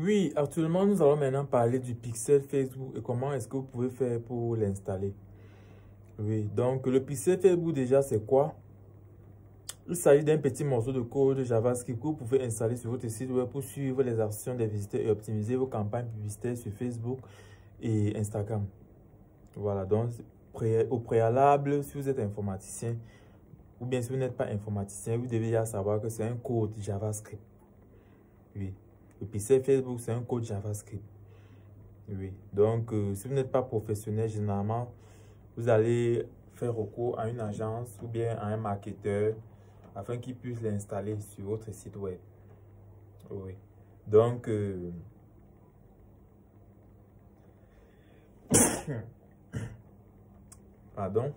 Oui, actuellement, nous allons maintenant parler du pixel Facebook et comment est-ce que vous pouvez faire pour l'installer. Oui, donc le pixel Facebook déjà, c'est quoi? Il s'agit d'un petit morceau de code JavaScript que vous pouvez installer sur votre site web pour suivre les actions des visiteurs et optimiser vos campagnes publicitaires sur Facebook et Instagram. Voilà, donc au préalable, si vous êtes informaticien ou bien si vous n'êtes pas informaticien, vous devez déjà savoir que c'est un code JavaScript. Oui, le pixel Facebook, c'est un code JavaScript. Oui, donc si vous n'êtes pas professionnel, généralement, vous allez faire recours à une agence ou bien à un marketeur afin qu'il puisse l'installer sur votre site web. Oui, donc, pardon.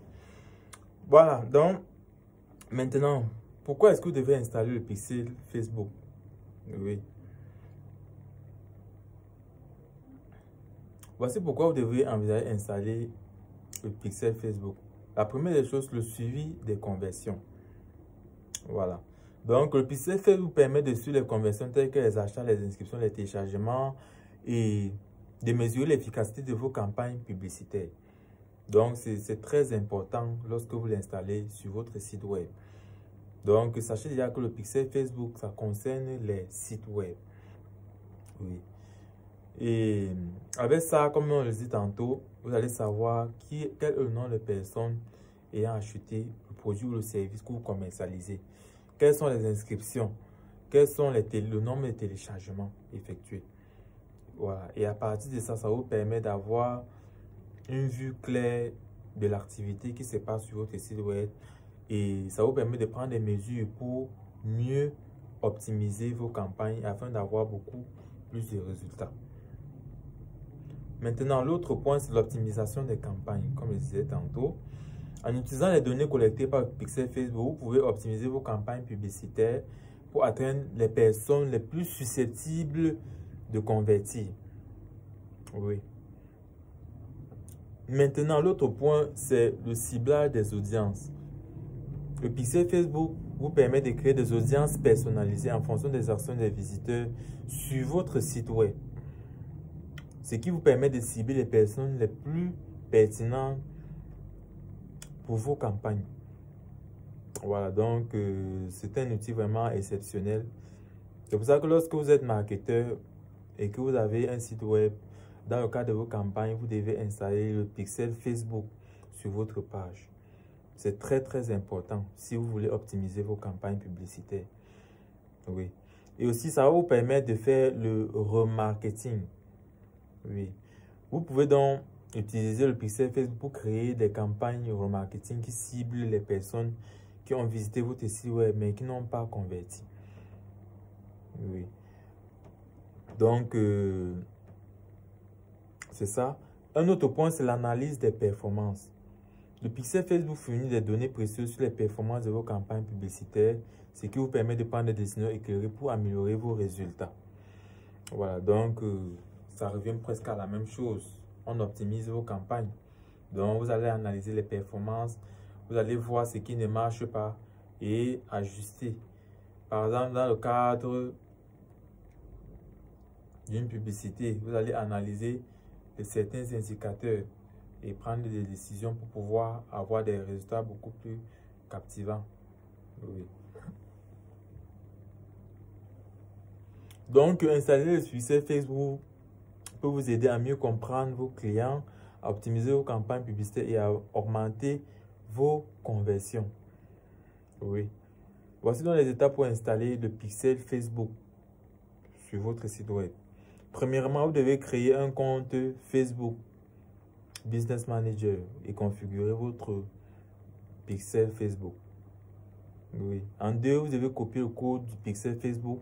Voilà, donc, maintenant, pourquoi est-ce que vous devez installer le pixel Facebook? Oui. Voici pourquoi vous devez envisager d'installer le pixel Facebook. La première des choses, le suivi des conversions. Voilà. Donc, le pixel Facebook vous permet de suivre les conversions telles que les achats, les inscriptions, les téléchargements et de mesurer l'efficacité de vos campagnes publicitaires. Donc, c'est très important lorsque vous l'installez sur votre site web. Donc, sachez déjà que le pixel Facebook, ça concerne les sites web. Oui. Et avec ça, comme on le dit tantôt, vous allez savoir quel est le nom de personnes ayant acheté le produit ou le service que vous commercialisez. Quelles sont les inscriptions? Quels sont le nombre de téléchargements effectués? Voilà. Et à partir de ça, ça vous permet d'avoir une vue claire de l'activité qui se passe sur votre site web. Et ça vous permet de prendre des mesures pour mieux optimiser vos campagnes afin d'avoir beaucoup plus de résultats. Maintenant, l'autre point, c'est l'optimisation des campagnes, comme je disais tantôt. En utilisant les données collectées par Pixel Facebook, vous pouvez optimiser vos campagnes publicitaires pour atteindre les personnes les plus susceptibles de convertir. Oui. Maintenant, l'autre point, c'est le ciblage des audiences. Le Pixel Facebook vous permet de créer des audiences personnalisées en fonction des actions des visiteurs sur votre site web. Ce qui vous permet de cibler les personnes les plus pertinentes pour vos campagnes. Voilà, donc c'est un outil vraiment exceptionnel. C'est pour ça que lorsque vous êtes marketeur et que vous avez un site web, dans le cadre de vos campagnes, vous devez installer le pixel Facebook sur votre page. C'est très important si vous voulez optimiser vos campagnes publicitaires. Oui. Et aussi, ça va vous permettre de faire le remarketing. Oui. Vous pouvez donc utiliser le pixel Facebook pour créer des campagnes remarketing qui ciblent les personnes qui ont visité votre site web mais qui n'ont pas converti. Oui. Donc, c'est ça. Un autre point, c'est l'analyse des performances. Le pixel Facebook fournit des données précieuses sur les performances de vos campagnes publicitaires, ce qui vous permet de prendre des décisions éclairées pour améliorer vos résultats. Voilà, donc ça revient presque à la même chose. On optimise vos campagnes. Donc, vous allez analyser les performances, vous allez voir ce qui ne marche pas et ajuster. Par exemple, dans le cadre d'une publicité, vous allez analyser certains indicateurs et prendre des décisions pour pouvoir avoir des résultats beaucoup plus captivants. Oui. Donc, installer le succès Facebook peut vous aider à mieux comprendre vos clients, à optimiser vos campagnes publicitaires et à augmenter vos conversions. Oui. Voici donc les étapes pour installer le pixel Facebook sur votre site web. Premièrement, vous devez créer un compte Facebook Business Manager et configurer votre pixel Facebook. Oui. En deux, vous devez copier le code du pixel Facebook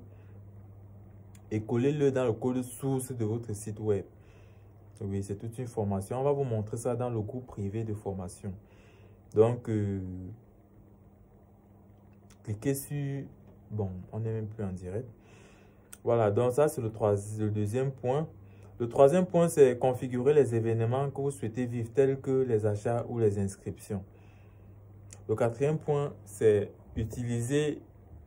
et coller-le dans le code source de votre site web. Oui, c'est toute une formation. On va vous montrer ça dans le groupe privé de formation. Donc, cliquez sur... Bon, on n'est même plus en direct. Voilà, donc ça, c'est le deuxième point. Le troisième point, c'est configurer les événements que vous souhaitez vivre, tels que les achats ou les inscriptions. Le quatrième point, c'est utiliser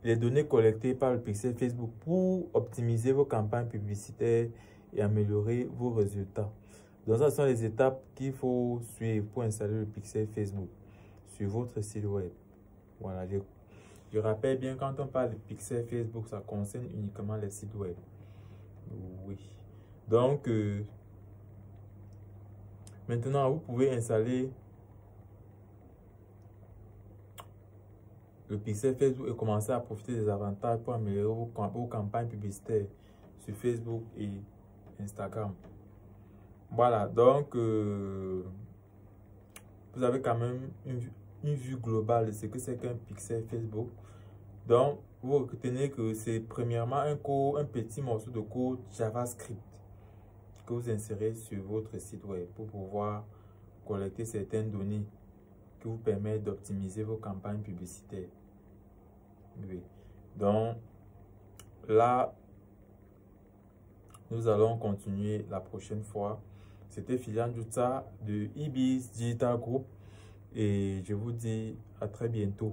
les données collectées par le pixel Facebook pour optimiser vos campagnes publicitaires et améliorer vos résultats. Donc, ce sont les étapes qu'il faut suivre pour installer le pixel Facebook sur votre site web. Voilà, je rappelle bien, quand on parle de pixel Facebook, ça concerne uniquement les sites web. Oui. Donc, maintenant, vous pouvez installer le pixel Facebook et commencer à profiter des avantages pour améliorer vos campagnes publicitaires sur Facebook et Instagram. Voilà, donc vous avez quand même une vue globale de ce que c'est qu'un pixel Facebook. Donc, vous retenez que c'est premièrement un petit morceau de code JavaScript que vous insérez sur votre site web pour pouvoir collecter certaines données qui vous permettent d'optimiser vos campagnes publicitaires. Oui. Donc, là, nous allons continuer la prochaine fois. C'était Philian Djoutsa de Ibis Digital Group et je vous dis à très bientôt.